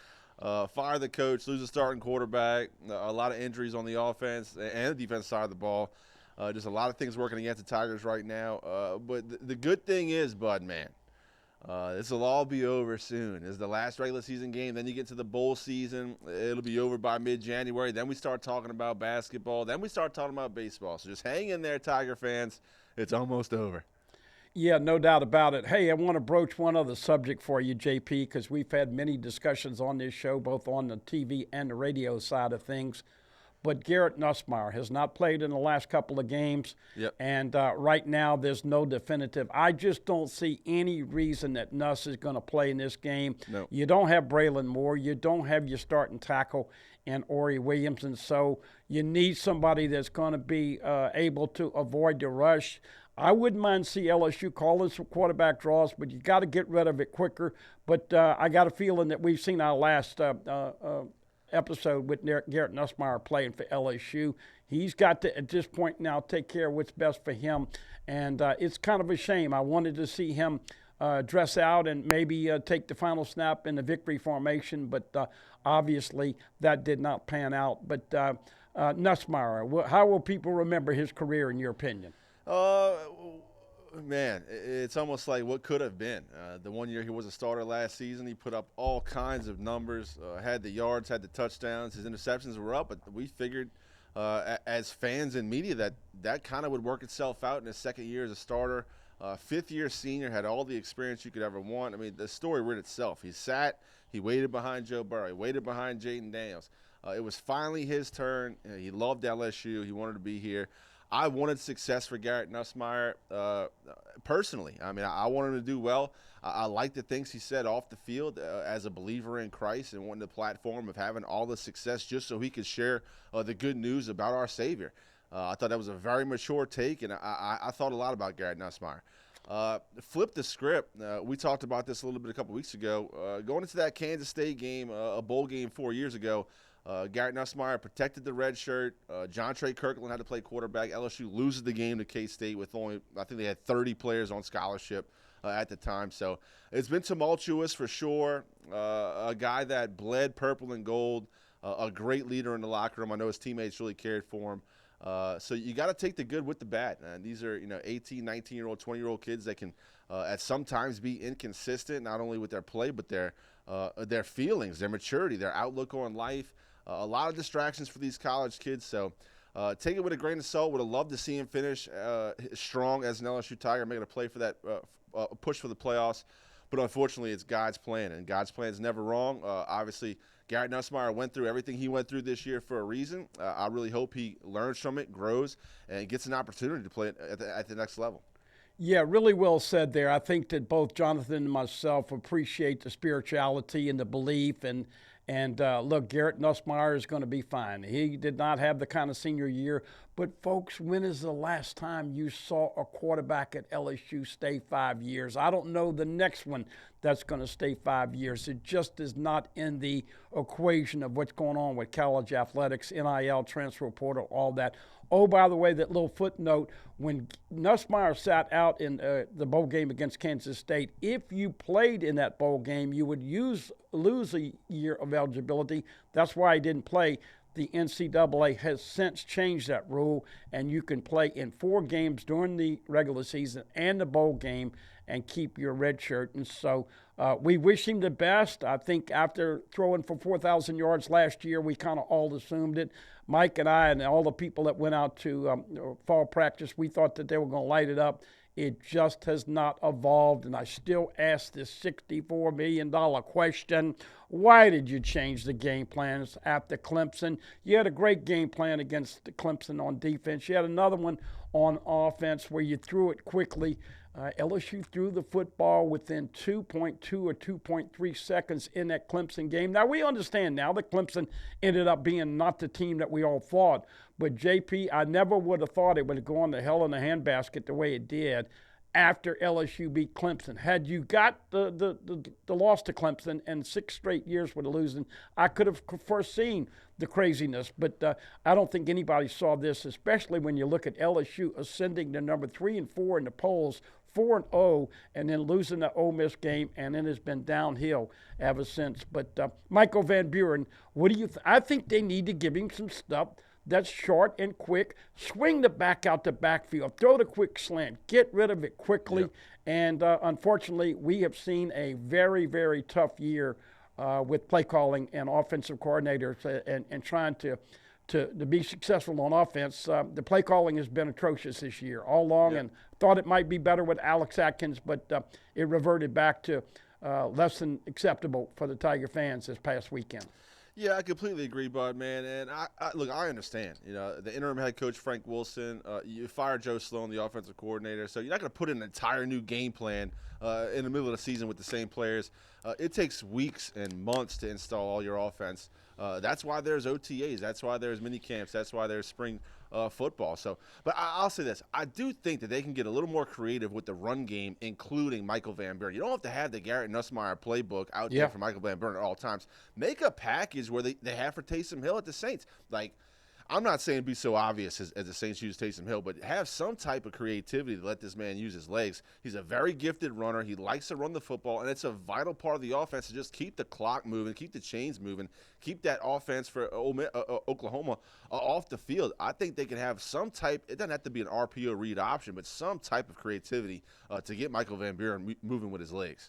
Fire the coach, lose a starting quarterback, a lot of injuries on the offense and the defense side of the ball. Just a lot of things working against the Tigers right now. But the good thing is, Bud, man, this will all be over soon. It's the last regular season game. Then you get to the bowl season. It'll be over by mid-January. Then we start talking about basketball. Then we start talking about baseball. So just hang in there, Tiger fans. It's almost over. Yeah, no doubt about it. Hey, I want to broach one other subject for you, JP, because we've had many discussions on this show, both on the TV and the radio side of things. But Garrett Nussmeier has not played in the last couple of games. Yep. And right now there's no definitive. I just don't see any reason that Nuss is going to play in this game. No. You don't have Braylon Moore. You don't have your starting tackle and Ori Williams. And so you need somebody that's going to be able to avoid the rush. I wouldn't mind see LSU calling some quarterback draws, but you got to get rid of it quicker. But I got a feeling that we've seen our last episode with Garrett Nussmeier playing for LSU. He's got to, at this point now, take care of what's best for him. And it's kind of a shame. I wanted to see him dress out and maybe take the final snap in the victory formation, but obviously that did not pan out. But Nussmeier, how will people remember his career in your opinion? Man, it's almost like what could have been. The 1 year he was a starter last season, he put up all kinds of numbers, had the yards, had the touchdowns, his interceptions were up, but we figured as fans and media that kind of would work itself out in his second year as a starter. Fifth-year senior, had all the experience you could ever want. I mean, the story writ itself. He waited behind Joe Burrow, he waited behind Jayden Daniels. It was finally his turn. He loved LSU. He wanted to be here. I wanted success for Garrett Nussmeier personally. I mean, I wanted him to do well. I like the things he said off the field as a believer in Christ and wanting the platform of having all the success just so he could share the good news about our Savior. I thought that was a very mature take, and I thought a lot about Garrett Nussmeier. Flip the script. We talked about this a little bit a couple weeks ago. Going into that Kansas State game, a bowl game 4 years ago, Garrett Nussmeier protected the red shirt. John Trey Kirkland had to play quarterback. LSU loses the game to K-State with only, I think they had 30 players on scholarship at the time. So it's been tumultuous for sure. A guy that bled purple and gold, a great leader in the locker room. I know his teammates really cared for him. So you got to take the good with the bad. And these are, 18, 19-year-old, 20-year-old kids that can at some times be inconsistent, not only with their play, but their feelings, their maturity, their outlook on life. A lot of distractions for these college kids. So take it with a grain of salt. Would have loved to see him finish strong as an LSU Tiger, making a play for that push for the playoffs. But unfortunately, it's God's plan, and God's plan is never wrong. Obviously, Garrett Nussmeier went through everything he went through this year for a reason. I really hope he learns from it, grows, and gets an opportunity to play at the next level. Yeah, really well said there. I think that both Jonathan and myself appreciate the spirituality and the belief. And look, Garrett Nussmeier is going to be fine. He did not have the kind of senior year. But, folks, when is the last time you saw a quarterback at LSU stay 5 years? I don't know the next one that's going to stay 5 years. It just is not in the equation of what's going on with college athletics, NIL, transfer portal, all that. Oh, by the way, that little footnote, when Nussmeier sat out in the bowl game against Kansas State, if you played in that bowl game, you would lose a year of eligibility. That's why he didn't play. The NCAA has since changed that rule, and you can play in 4 games during the regular season and the bowl game and keep your red shirt. And so we wish him the best. I think after throwing for 4,000 yards last year, we kind of all assumed it. Mike and I and all the people that went out to fall practice, we thought that they were going to light it up. It just has not evolved, and I still ask this $64 million question. Why did you change the game plans after Clemson? You had a great game plan against Clemson on defense. You had another one on offense where you threw it quickly. LSU threw the football within 2.2 or 2.3 seconds in that Clemson game. Now, we understand now that Clemson ended up being not the team that we all thought. But, JP, I never would have thought it would have gone to hell in a handbasket the way it did after LSU beat Clemson. Had you got the loss to Clemson and 6 straight years with losing, I could have foreseen the craziness. But I don't think anybody saw this, especially when you look at LSU ascending to number 3 and 4 in the polls, 4-0, and then losing the Ole Miss game, and then it's been downhill ever since. But Michael Van Buren, what do you I think they need to give him some stuff that's short and quick. Swing the back out the backfield. Throw the quick slant. Get rid of it quickly. Yep. And unfortunately, we have seen a very, very tough year with play calling and offensive coordinators and trying to be successful on offense. The play calling has been atrocious this year all along, and thought it might be better with Alex Atkins, but it reverted back to less than acceptable for the Tiger fans this past weekend. Yeah, I completely agree, Bud, man. And I understand. The interim head coach, Frank Wilson, you fired Joe Sloan, the offensive coordinator, so you're not going to put in an entire new game plan in the middle of the season with the same players. It takes weeks and months to install all your offense. That's why there's OTAs. That's why there's mini camps. That's why there's spring football. So, but I'll say this. I do think that they can get a little more creative with the run game, including Michael Van Buren. You don't have to have the Garrett Nussmeier playbook out there for Michael Van Buren at all times. Make a package where they have for Taysom Hill at the Saints. Like, I'm not saying be so obvious as the Saints use Taysom Hill, but have some type of creativity to let this man use his legs. He's a very gifted runner. He likes to run the football, and it's a vital part of the offense to just keep the clock moving, keep the chains moving, keep that offense for Oklahoma off the field. I think they can have some type – it doesn't have to be an RPO read option, but some type of creativity to get Michael Van Buren moving with his legs.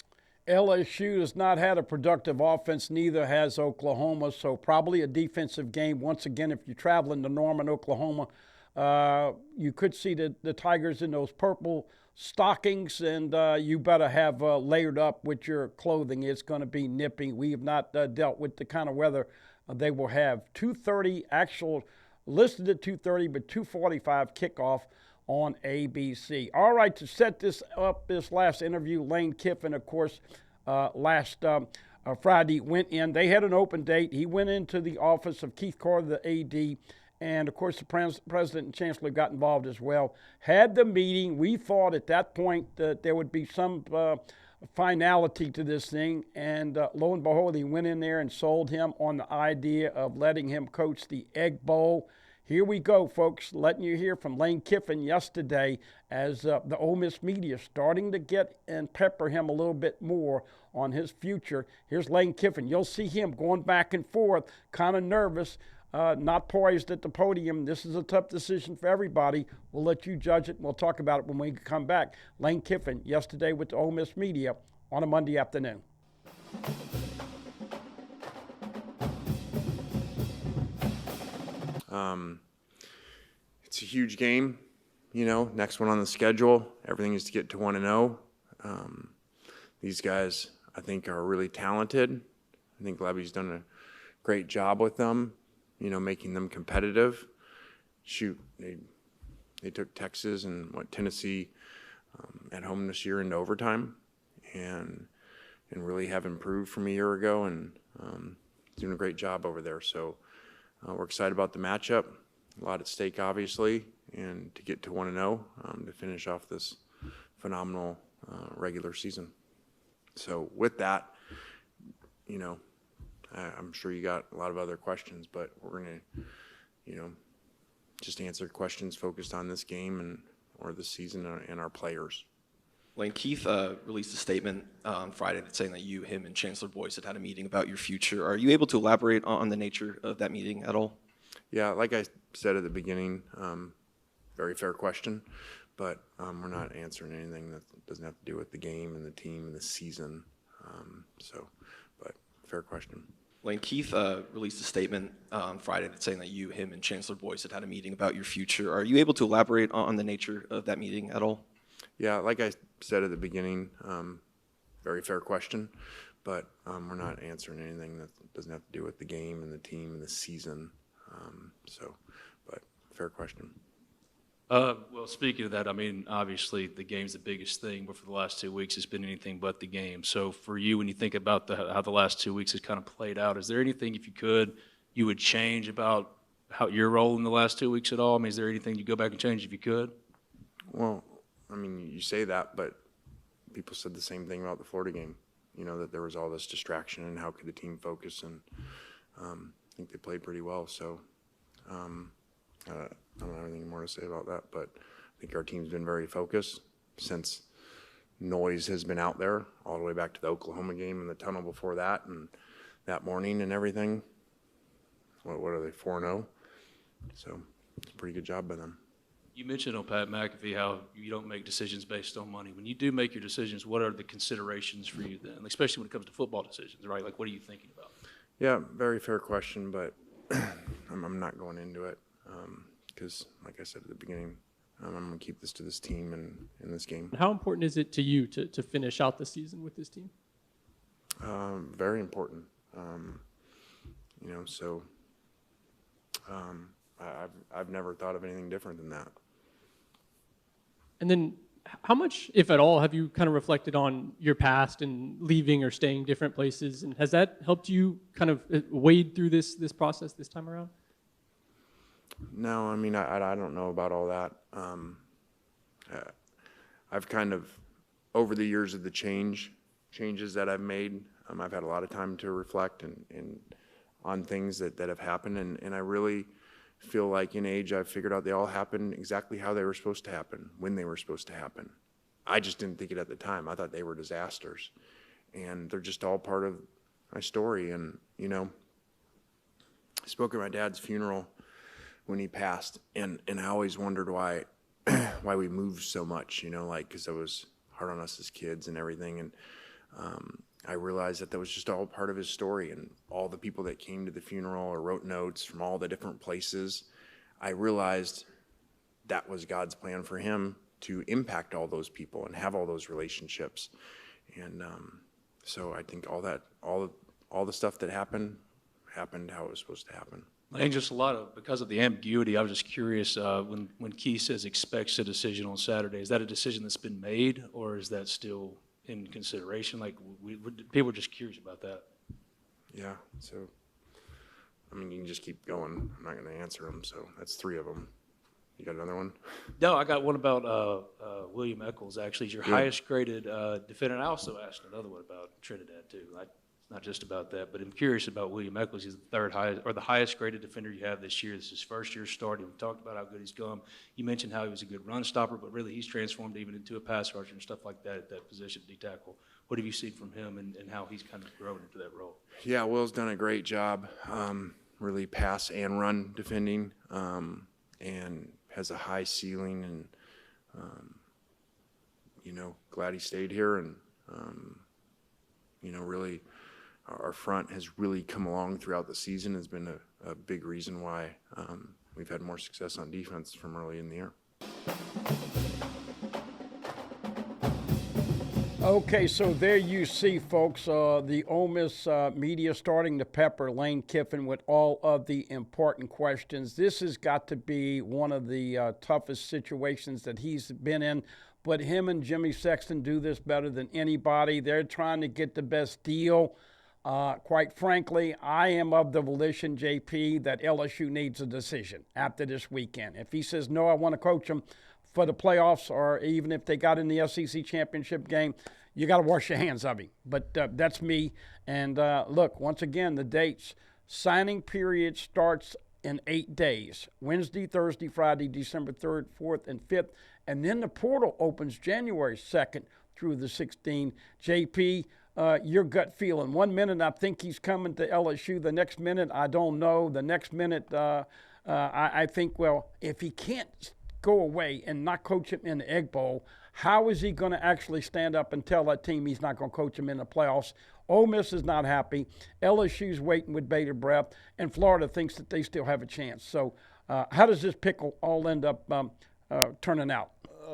LSU has not had a productive offense, neither has Oklahoma, so probably a defensive game. Once again, if you're traveling to Norman, Oklahoma, you could see the Tigers in those purple stockings, and you better have layered up with your clothing. It's going to be nippy. We have not dealt with the kind of weather they will have. 2:30 actual, listed at 2:30, but 2:45 kickoff on ABC. All right, to set this up, this last interview, Lane Kiffin, of course, last Friday went in. They had an open date. He went into the office of Keith Carter, the AD, and of course the president and chancellor got involved as well, had the meeting. We thought at that point that there would be some finality to this thing, and lo and behold, he went in there and sold him on the idea of letting him coach the Egg Bowl. Here we go, folks, letting you hear from Lane Kiffin yesterday as the Ole Miss media starting to get and pepper him a little bit more on his future. Here's Lane Kiffin. You'll see him going back and forth, kind of nervous, not poised at the podium. This is a tough decision for everybody. We'll let you judge it, and we'll talk about it when we come back. Lane Kiffin yesterday with the Ole Miss media on a Monday afternoon. It's a huge game, you know, next one on the schedule. Everything is to get to 1-0. These guys, I think, are really talented. I think Levy's done a great job with them, you know, making them competitive. Shoot, they took Texas and Tennessee at home this year into overtime, and really have improved from a year ago, and doing a great job over there. So we're excited about the matchup. A lot at stake, obviously, and to get to 1-0 to finish off this phenomenal regular season. So with that, you know, I'm sure you got a lot of other questions, but we're going to, you know, just answer questions focused on this game or this season and our players. Lane, Keith released a statement on Friday saying that you, him, and Chancellor Boyce had a meeting about your future. Are you able to elaborate on the nature of that meeting at all? Yeah, like I said at the beginning, very fair question, but we're not answering anything that doesn't have to do with the game and the team and the season. But fair question. Lane, Keith released a statement on Friday saying that you, him, and Chancellor Boyce had a meeting about your future. Are you able to elaborate on the nature of that meeting at all? Yeah, like I said at the beginning, very fair question, but we're not answering anything that doesn't have to do with the game and the team and the season. But fair question. Well, speaking of that, I mean, obviously the game's the biggest thing, but for the last 2 weeks, it's been anything but the game. So for you, when you think about how the last 2 weeks has kind of played out, is there anything, if you could, you would change about how your role in the last 2 weeks at all? I mean, is there anything you go back and change if you could? Well, I mean, you say that, but people said the same thing about the Florida game, you know, that there was all this distraction and how could the team focus, and I think they played pretty well. So I don't have anything more to say about that, but I think our team's been very focused since noise has been out there all the way back to the Oklahoma game and the tunnel before that and that morning and everything. What are they, 4-0? So it's a pretty good job by them. You mentioned on Pat McAfee how you don't make decisions based on money. When you do make your decisions, what are the considerations for you then, especially when it comes to football decisions, right? Like, what are you thinking about? Yeah, very fair question, but I'm not going into it because, like I said at the beginning, I'm going to keep this to this team and in this game. How important is it to you to finish out the season with this team? Very important. You know, so I've never thought of anything different than that. And then how much, if at all, have you kind of reflected on your past and leaving or staying different places? And has that helped you kind of wade through this process this time around? No, I mean, I don't know about all that. I've kind of, over the years of the changes that I've made, I've had a lot of time to reflect and on things that have happened, and I really feel like in age I've figured out they all happened exactly how they were supposed to happen, when they were supposed to happen. I just didn't think it at the time. I thought they were disasters, and they're just all part of my story. And you know, I spoke at my dad's funeral when he passed, and I always wondered why we moved so much, you know, like, because it was hard on us as kids and everything. And I realized that was just all part of his story, and all the people that came to the funeral or wrote notes from all the different places, I realized that was God's plan for him to impact all those people and have all those relationships. And so I think all the stuff that happened how it was supposed to happen. And just because of the ambiguity, I was just curious, when Keith says expects a decision on Saturday, is that a decision that's been made, or is that still in consideration? Like, people are just curious about that. Yeah, so I mean, you can just keep going. I'm not going to answer them. So that's 3 of them. You got another one? No, I got one about William Eccles, actually. He's your Good. highest graded defender. And I also asked another one about Trinidad, too. Not just about that, but I'm curious about William Eccles. He's the third highest, or the highest graded defender you have this year. This is his first year starting. We talked about how good he's come. You mentioned how he was a good run stopper, but really he's transformed even into a pass rusher and stuff like that at that position, D tackle. What have you seen from him and how he's kind of grown into that role? Yeah, Will's done a great job, really pass and run defending, and has a high ceiling. And glad he stayed here. And really, our front has really come along throughout the season. Has been a big reason why we've had more success on defense from early in the year. Okay, so there you see, folks, the Ole Miss media starting to pepper Lane Kiffin with all of the important questions. This has got to be one of the toughest situations that he's been in, but him and Jimmy Sexton do this better than anybody. They're trying to get the best deal. Quite frankly, I am of the volition, JP, that LSU needs a decision after this weekend. If he says, no, I want to coach them for the playoffs, or even if they got in the SEC championship game, you got to wash your hands of him. But that's me. And look, once again, the dates. Signing period starts in 8 days. Wednesday, Thursday, Friday, December 3rd, 4th, and 5th. And then the portal opens January 2nd through the 16th. JP, your gut feeling. 1 minute, I think he's coming to LSU. The next minute, I don't know. The next minute, I think, well, if he can't go away and not coach him in the Egg Bowl, how is he going to actually stand up and tell that team he's not going to coach him in the playoffs? Ole Miss is not happy. LSU's waiting with bated breath, and Florida thinks that they still have a chance. So how does this pickle all end up turning out?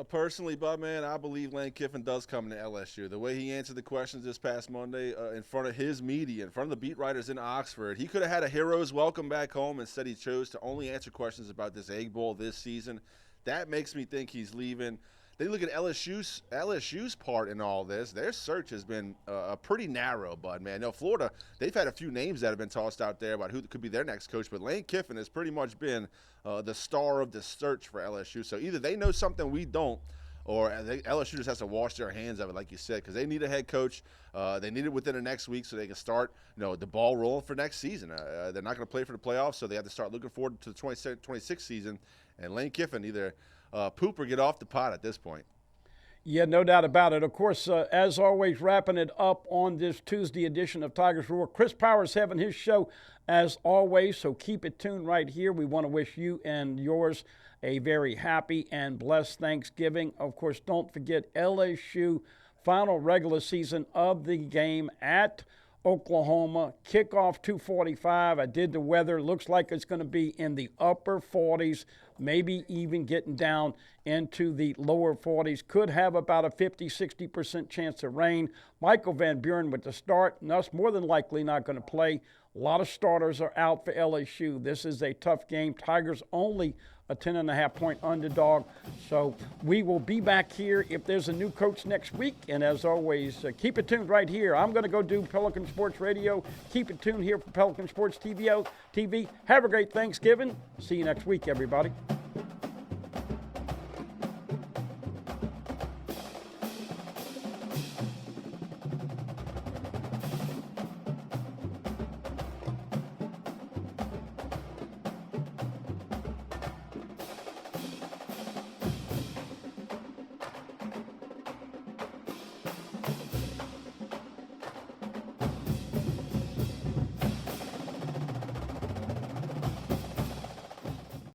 Personally, Bud, man, I believe Lane Kiffin does come to LSU. The way he answered the questions this past Monday in front of his media, in front of the beat writers in Oxford, he could have had a hero's welcome back home. Instead, he chose to only answer questions about this Egg Bowl this season. That makes me think he's leaving. They look at LSU's part in all this. Their search has been pretty narrow, Bud, man. No, Florida, they've had a few names that have been tossed out there about who could be their next coach, but Lane Kiffin has pretty much been the star of the search for LSU. So either they know something we don't, or LSU just has to wash their hands of it, like you said, because they need a head coach. They need it within the next week so they can start, the ball rolling for next season. They're not going to play for the playoffs, so they have to start looking forward to the 26th season. And Lane Kiffin either poop or get off the pot at this point. Yeah, no doubt about it. Of course, as always, wrapping it up on this Tuesday edition of Tigers Roar, Chris Powers having his show as always, so keep it tuned right here. We want to wish you and yours a very happy and blessed Thanksgiving. Of course, don't forget LSU final regular season of the game at Oklahoma. Kickoff 2:45. I did the weather. Looks like it's going to be in the upper 40s, maybe even getting down into the lower 40s. Could have about a 50-60% chance of rain. Michael Van Buren with the start. Nuss more than likely not going to play. A lot of starters are out for LSU. This is a tough game. Tigers only a 10.5-point underdog. So we will be back here if there's a new coach next week. And as always, keep it tuned right here. I'm going to go do Pelican Sports Radio. Keep it tuned here for Pelican Sports TV. Have a great Thanksgiving. See you next week, everybody.